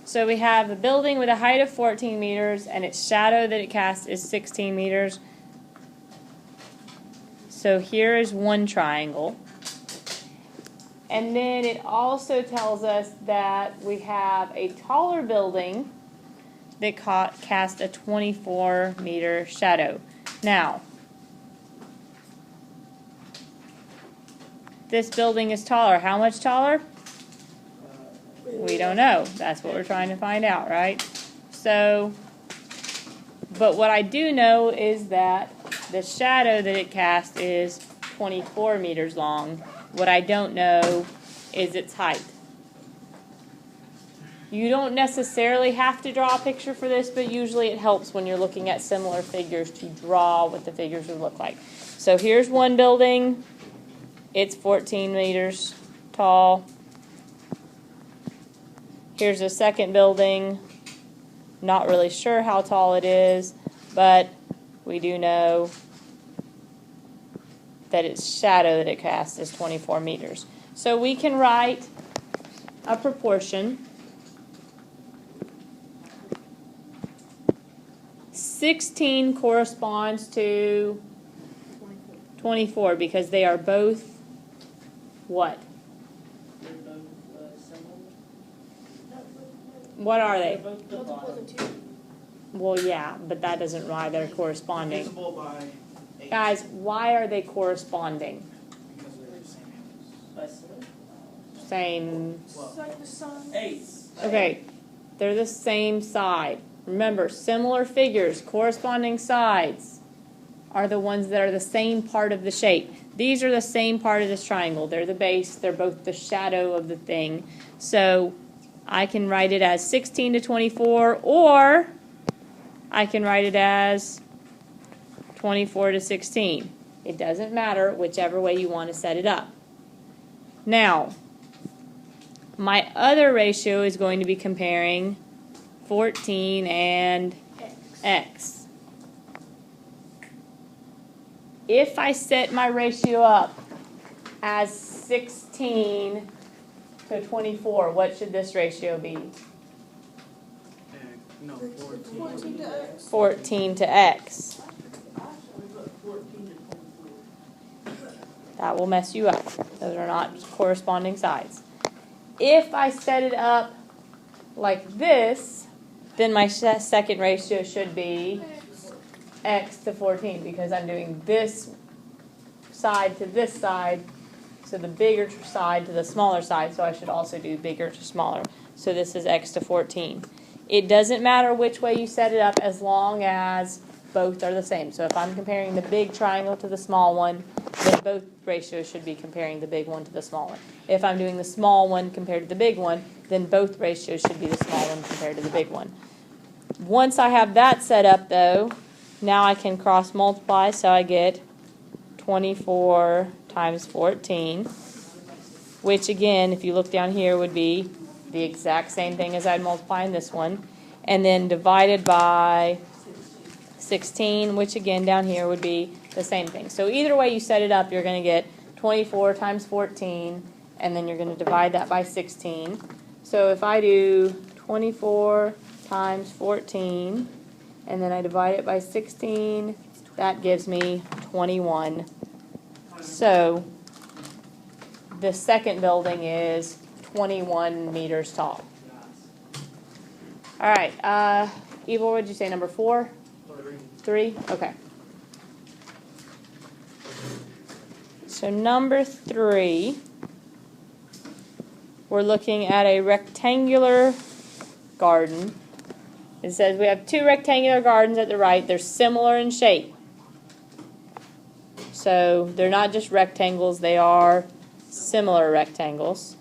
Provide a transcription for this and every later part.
So we have a building with a height of 14 meters and its shadow that it casts is 16 meters. So here is one triangle. And then it also tells us that we have a taller building that cast a 24-meter shadow. Now, this building is taller. How much taller? We don't know. That's what we're trying to find out, right? So, but what I do know is that the shadow that it casts is 24 meters long. What I don't know is its height. You don't necessarily have to draw a picture for this, but usually it helps when you're looking at similar figures to draw what the figures would look like. So here's one building. It's 14 meters tall. Here's a second building. Not really sure how tall it is, but we do know that its shadow that it casts is 24 meters. So we can write a proportion. 16 corresponds to 24 because they are both what? What are they? Well, yeah, but that doesn't why they're corresponding. Guys, why are they corresponding? Same. Okay, they're the same side. Remember, similar figures, corresponding sides are the ones that are the same part of the shape. These are the same part of this triangle. They're the base. They're both the shadow of the thing. So I can write it as 16 to 24, or I can write it as 24 to 16. It doesn't matter whichever way you want to set it up. Now, my other ratio is going to be comparing 14 and x. If I set my ratio up as 16 to 24, what should this ratio be? No, 14 to x. 14 to x. That will mess you up. Those are not corresponding sides. If I set it up like this, then my second ratio should be x to 14 because I'm doing this side to this side, so the bigger side to the smaller side, so I should also do bigger to smaller. So this is x to 14. It doesn't matter which way you set it up as long as both are the same. So if I'm comparing the big triangle to the small one, then both ratios should be comparing the big one to the small one. If I'm doing the small one compared to the big one, then both ratios should be the small one compared to the big one. Once I have that set up, though, now I can cross multiply, so I get 24 times 14, which again, if you look down here, would be the exact same thing as I'd multiply in this one, and then divided by 16, which again down here would be the same thing. So either way you set it up, you're going to get 24 times 14, and then you're going to divide that by 16. So if I do 24 times 14, and then I divide it by 16, that gives me 21. So the second building is 21 meters tall. All right, Eva, what did you say, number 4? 3? Okay. So number 3, we're looking at a rectangular garden. It says we have 2 rectangular gardens at the right. They're similar in shape. So they're not just rectangles, they are similar rectangles.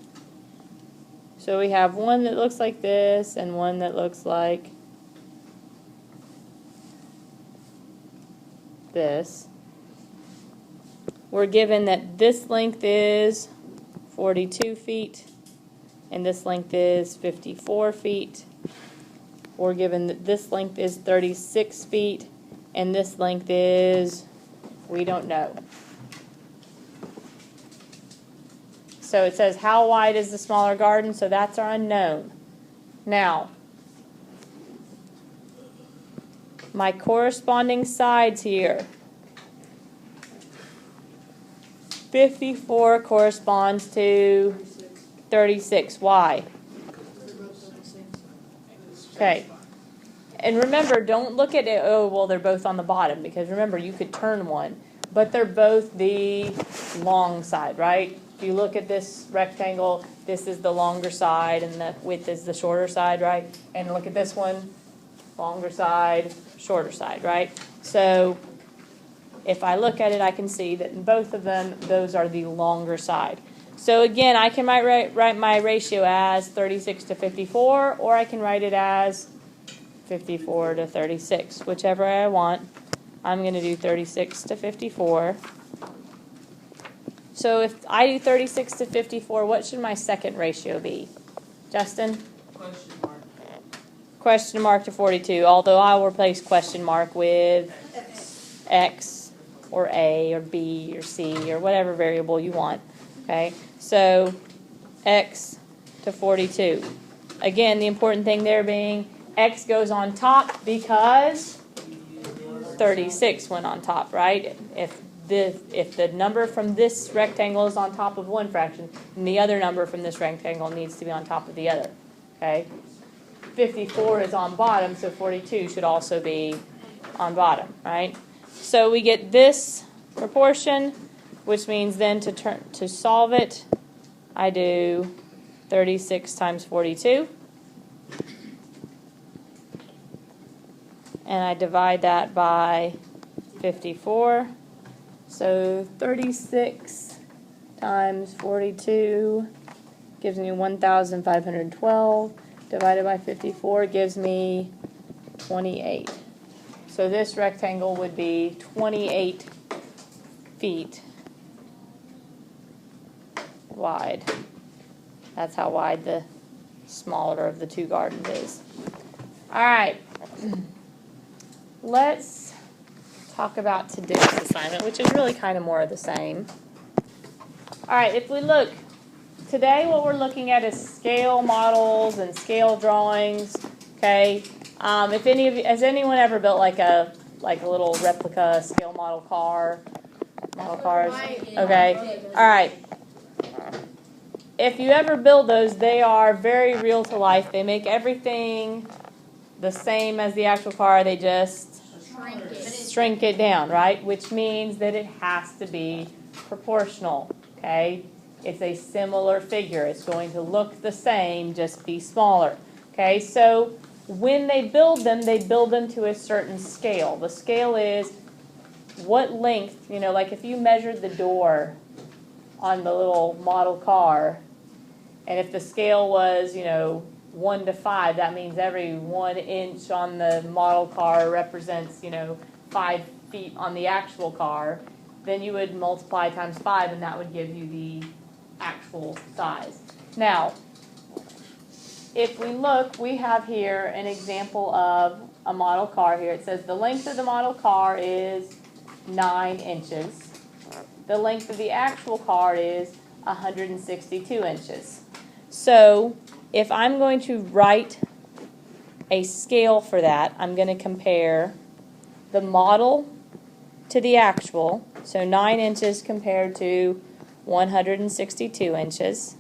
So we have one that looks like this and one that looks like this. We're given that this length is 42 feet and this length is 54 feet. We're given that this length is 36 feet and this length is, we don't know. So it says how wide is the smaller garden, so that's our unknown. Now, my corresponding sides here. 54 corresponds to 36. Why? Okay. And remember, don't look at it, oh, well, they're both on the bottom, because remember, you could turn one, but they're both the long side, right? If you look at this rectangle, this is the longer side and the width is the shorter side, right? And look at this one, longer side, shorter side, right? So if I look at it, I can see that in both of them, those are the longer side. So again, I can write my ratio as 36 to 54, or I can write it as 54 to 36, whichever I want. I'm going to do 36 to 54. So if I do 36 to 54, what should my second ratio be? Justin? Question mark. Question mark to 42, although I'll replace question mark with X or A or B or C or whatever variable you want. Okay, so X to 42. Again, the important thing there being X goes on top because 36 went on top, right? If the number from this rectangle is on top of one fraction, then the other number from this rectangle needs to be on top of the other. Okay? 54 is on bottom, so 42 should also be on bottom, right? So we get this proportion, which means then to solve it, I do 36 times 42. And I divide that by 54. So 36 times 42 gives me 1,512. Divided by 54 gives me 28. So this rectangle would be 28 feet wide. That's how wide the smaller of the two gardens is. All right. Let's talk about today's assignment, which is really kind of more of the same. All right, if we look, today what we're looking at is scale models and scale drawings. Okay, if any of you, has anyone ever built like a little replica scale model cars? Okay, all right. If you ever build those, they are very real to life. They make everything the same as the actual car. They just shrink it down, right? Which means that it has to be proportional, okay? It's a similar figure. It's going to look the same, just be smaller, okay? So when they build them to a certain scale. The scale is what length, like if you measured the door on the little model car, and if the scale was, 1 to 5, that means every 1 inch on the model car represents, 5 feet on the actual car. Then you would multiply times 5, and that would give you the actual size. Now, if we look, we have here an example of a model car here. It says the length of the model car is 9 inches. The length of the actual car is 162 inches. So if I'm going to write a scale for that, I'm going to compare the model to the actual. So 9 inches compared to 162 inches.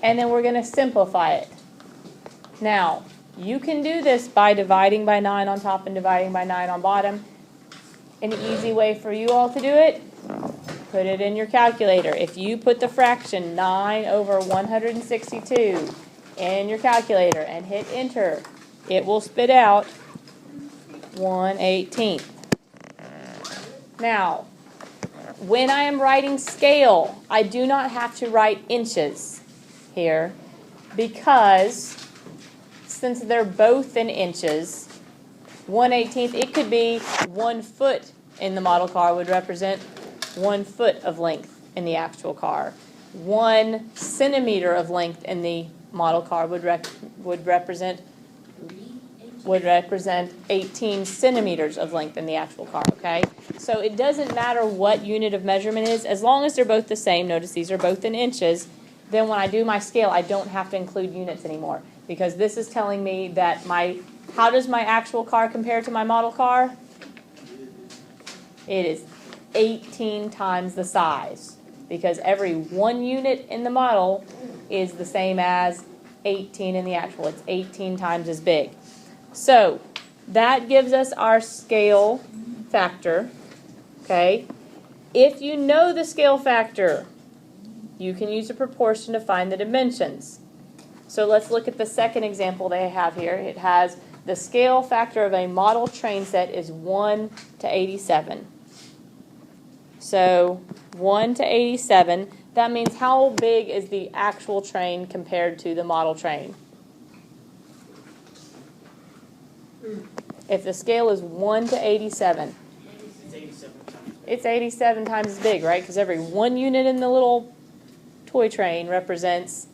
And then we're going to simplify it. Now, you can do this by dividing by 9 on top and dividing by 9 on bottom. An easy way for you all to do it, put it in your calculator. If you put the fraction 9 over 162 in your calculator and hit enter, it will spit out 1/18. Now, when I am writing scale, I do not have to write inches here because since they're both in inches, 1/18, it could be 1 foot in the model car would represent 1 foot of length in the actual car. 1 centimeter of length in the model car would represent 18 centimeters of length in the actual car, okay? So it doesn't matter what unit of measurement is, as long as they're both the same. Notice these are both in inches. then when I do my scale, I don't have to include units anymore, because this is telling me that how does my actual car compare to my model car? It is 18 times the size, because every 1 unit in the model is the same as 18 in the actual. It's 18 times as big. So that gives us our scale factor, okay? If you know the scale factor, you can use a proportion to find the dimensions. So let's look at the second example they have here. It has the scale factor of a model train set is 1 to 87. So 1 to 87, that means how big is the actual train compared to the model train? If the scale is 1 to 87, it's 87 times as big, right? Because every 1 unit in the little toy train represents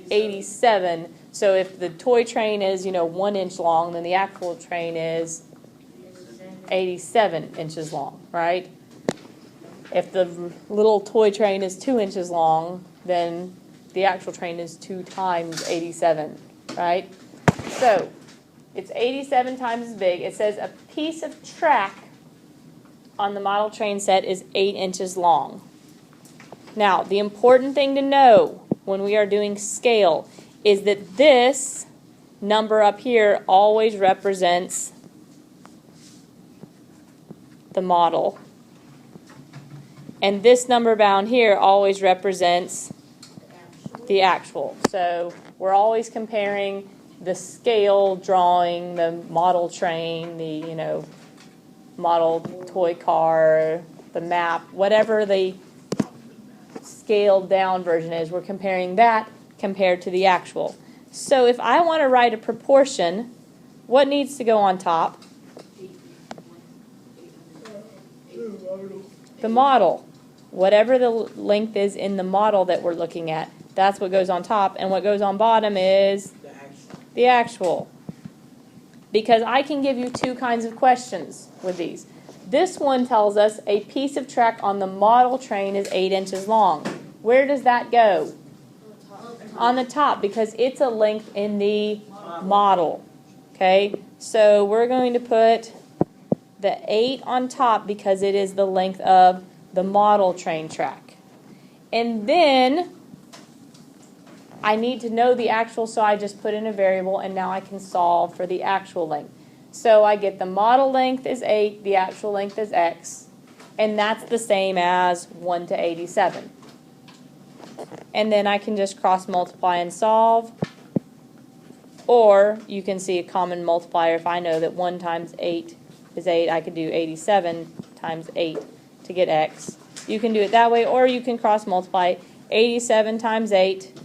87. So if the toy train is, 1 inch long, then the actual train is 87 inches long, right? If the little toy train is 2 inches long, then the actual train is 2 times 87, right? So it's 87 times as big. It says a piece of track on the model train set is 8 inches long. Now, the important thing to know when we are doing scale is that this number up here always represents the model. And this number down here always represents the actual. So we're always comparing the scale drawing, the model train, the, model toy car, the map, whatever the scaled down version is, we're comparing that compared to the actual. So if I want to write a proportion, what needs to go on top? The model. Whatever the length is in the model that we're looking at, that's what goes on top, and what goes on bottom is the actual. Because I can give you 2 kinds of questions with these. This one tells us a piece of track on the model train is 8 inches long. Where does that go? On the top, because it's a length in the model. Okay, so we're going to put the 8 on top because it is the length of the model train track. And then I need to know the actual, so I just put in a variable, and now I can solve for the actual length. So I get the model length is 8, the actual length is x, and that's the same as 1 to 87. And then I can just cross multiply and solve, or you can see a common multiplier. If I know that 1 times 8 is 8, I could do 87 times 8 to get x. You can do it that way, or you can cross multiply 87 times 8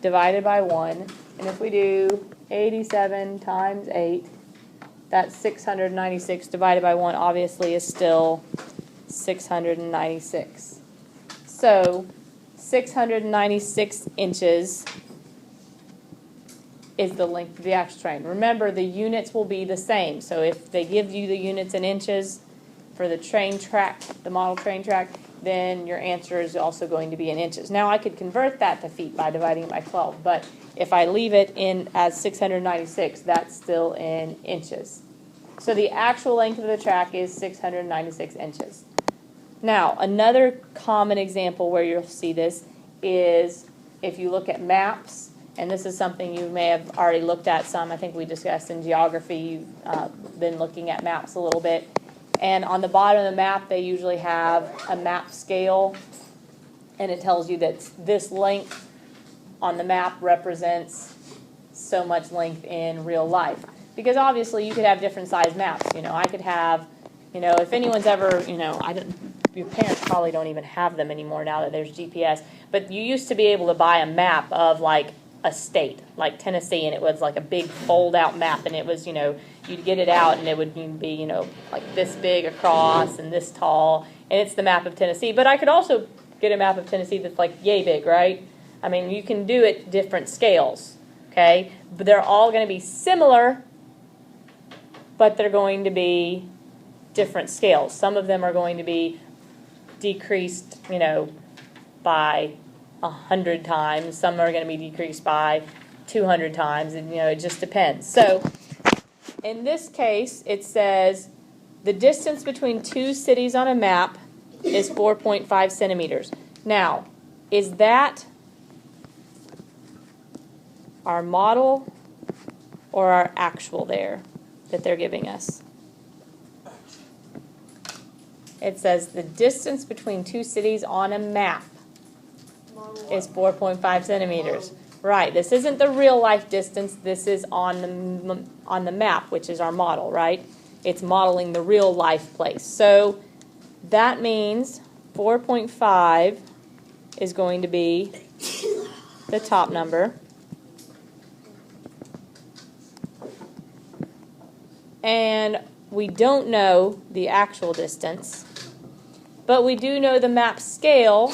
divided by 1. And if we do 87 times 8, that's 696 divided by 1 obviously is still 696. So 696 inches is the length of the actual train. Remember, the units will be the same. So if they give you the units in inches for the train track, the model train track, then your answer is also going to be in inches. Now I could convert that to feet by dividing it by 12, but if I leave it in as 696, that's still in inches. So the actual length of the track is 696 inches. Now, another common example where you'll see this is if you look at maps, and this is something you may have already looked at some. I think we discussed in geography. You've been looking at maps a little bit. And on the bottom of the map, they usually have a map scale, and it tells you that this length on the map represents so much length in real life. Because obviously you could have different size maps. I could have, if anyone's ever, your parents probably don't even have them anymore now that there's GPS, but you used to be able to buy a map of like a state, like Tennessee, and it was like a big fold-out map, and it was, you'd get it out, and it would be, like this big across and this tall, and it's the map of Tennessee. But I could also get a map of Tennessee that's like yay big, right? I mean, you can do it different scales, okay? But they're all going to be similar, but they're going to be different scales. Some of them are going to be decreased, by 100 times. Some are going to be decreased by 200 times, and it just depends. So in this case, it says the distance between two cities on a map is 4.5 centimeters. Now, is that our model or our actual there that they're giving us? It says the distance between two cities on a map is 4.5 centimeters. Right, this isn't the real life distance, this is on the map, which is our model, right? It's modeling the real life place. So that means 4.5 is going to be the top number. And we don't know the actual distance, but we do know the map scale.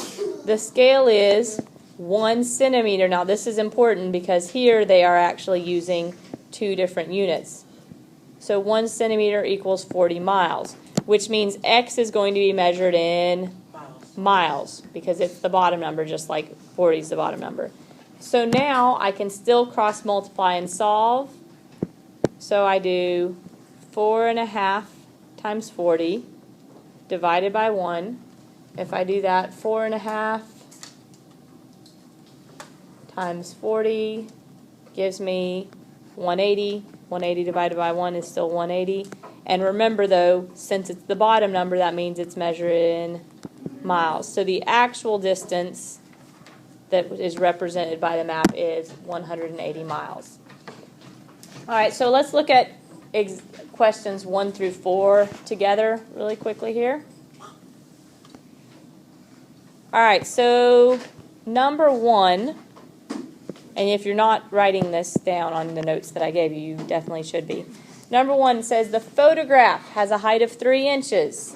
The scale is 1 centimeter. Now this is important because here they are actually using two different units. So 1 centimeter equals 40 miles, which means X is going to be measured in miles because it's the bottom number, just like 40 is the bottom number. So now I can still cross multiply and solve. So I do 4.5 times 40 divided by 1. If I do that, 4.5 times 40 gives me 180. 180 divided by 1 is still 180. And remember though, since it's the bottom number, that means it's measured in miles. So the actual distance that is represented by the map is 180 miles. All right, so let's look at questions 1 through 4 together really quickly here. All right, so number 1, and if you're not writing this down on the notes that I gave you, you definitely should be. Number 1 says the photograph has a height of 3 inches.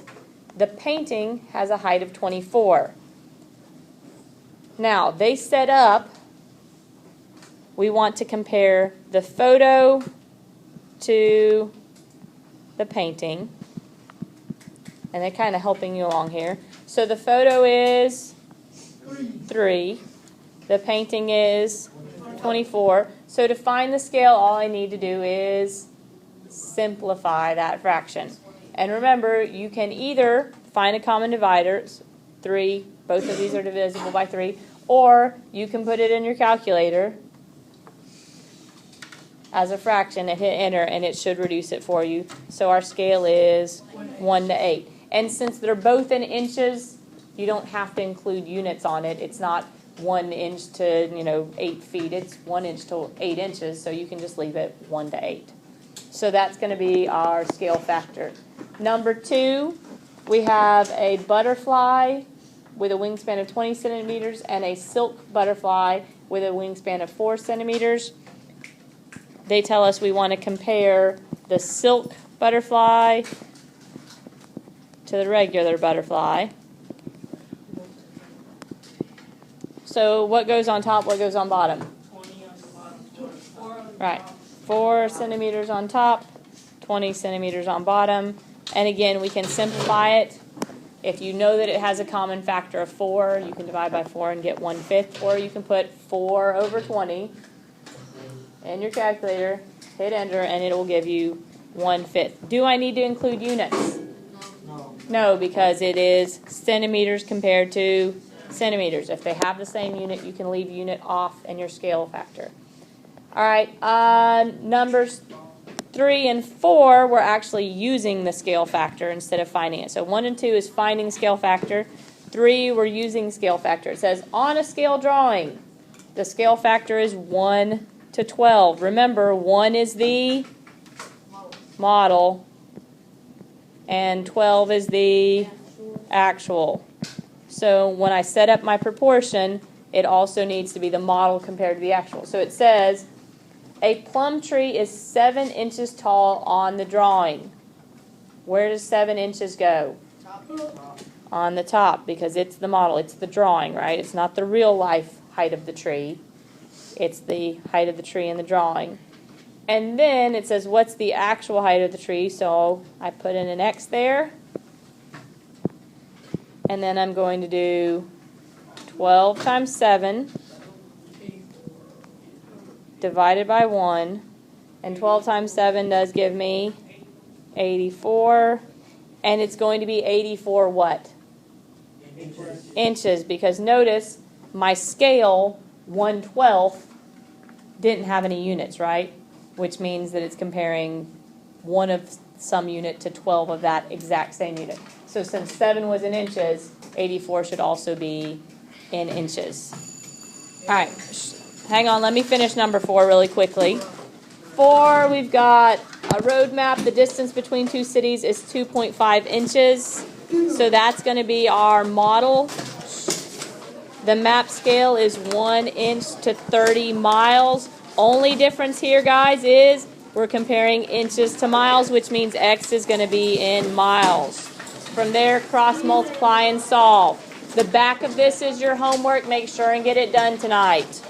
The painting has a height of 24. Now, they set up, we want to compare the photo to the painting. And they're kind of helping you along here. So the photo is 3. The painting is 24. So to find the scale, all I need to do is simplify that fraction. And remember, you can either find a common divisor, 3, both of these are divisible by 3, or you can put it in your calculator as a fraction and hit enter, and it should reduce it for you. So our scale is 1 to 8. And since they're both in inches, you don't have to include units on it. It's not 1 inch to 8 feet. It's 1 inch to 8 inches, so you can just leave it 1 to 8. So that's going to be our scale factor. Number 2, we have a butterfly with a wingspan of 20 centimeters and a silk butterfly with a wingspan of 4 centimeters. They tell us we want to compare the silk butterfly to the regular butterfly. So what goes on top, what goes on bottom? 20 on the bottom. Right. 4 centimeters on top, 20 centimeters on bottom. And again, we can simplify it. If you know that it has a common factor of 4, you can divide by 4 and get 1/5. Or you can put 4 over 20 in your calculator, hit enter, and it will give you 1/5. Do I need to include units? No, because it is centimeters compared to centimeters. If they have the same unit, you can leave unit off in your scale factor. All right, numbers 3 and 4, we're actually using the scale factor instead of finding it. So 1 and 2 is finding scale factor. 3, we're using scale factor. It says on a scale drawing, the scale factor is 1 to 12. Remember, 1 is the model, and 12 is the actual. So when I set up my proportion, it also needs to be the model compared to the actual. So it says a plum tree is 7 inches tall on the drawing. Where does 7 inches go? On the top, because it's the model. It's the drawing, right? It's not the real life height of the tree. It's the height of the tree in the drawing. And then it says, what's the actual height of the tree? So I put in an X there. And then I'm going to do 12 times 7 divided by 1. And 12 times 7 does give me 84. And it's going to be 84 what? Inches. Because notice my scale, 1/12, didn't have any units, right? Which means that it's comparing 1 of some unit to 12 of that exact same unit. So since 7 was in inches, 84 should also be in inches. All right, hang on, let me finish number 4 really quickly. 4, we've got a road map. The distance between two cities is 2.5 inches. So that's going to be our model. The map scale is 1 inch to 30 miles. Only difference here, guys, is we're comparing inches to miles, which means X is going to be in miles. From there, cross multiply and solve. The back of this is your homework. Make sure and get it done tonight.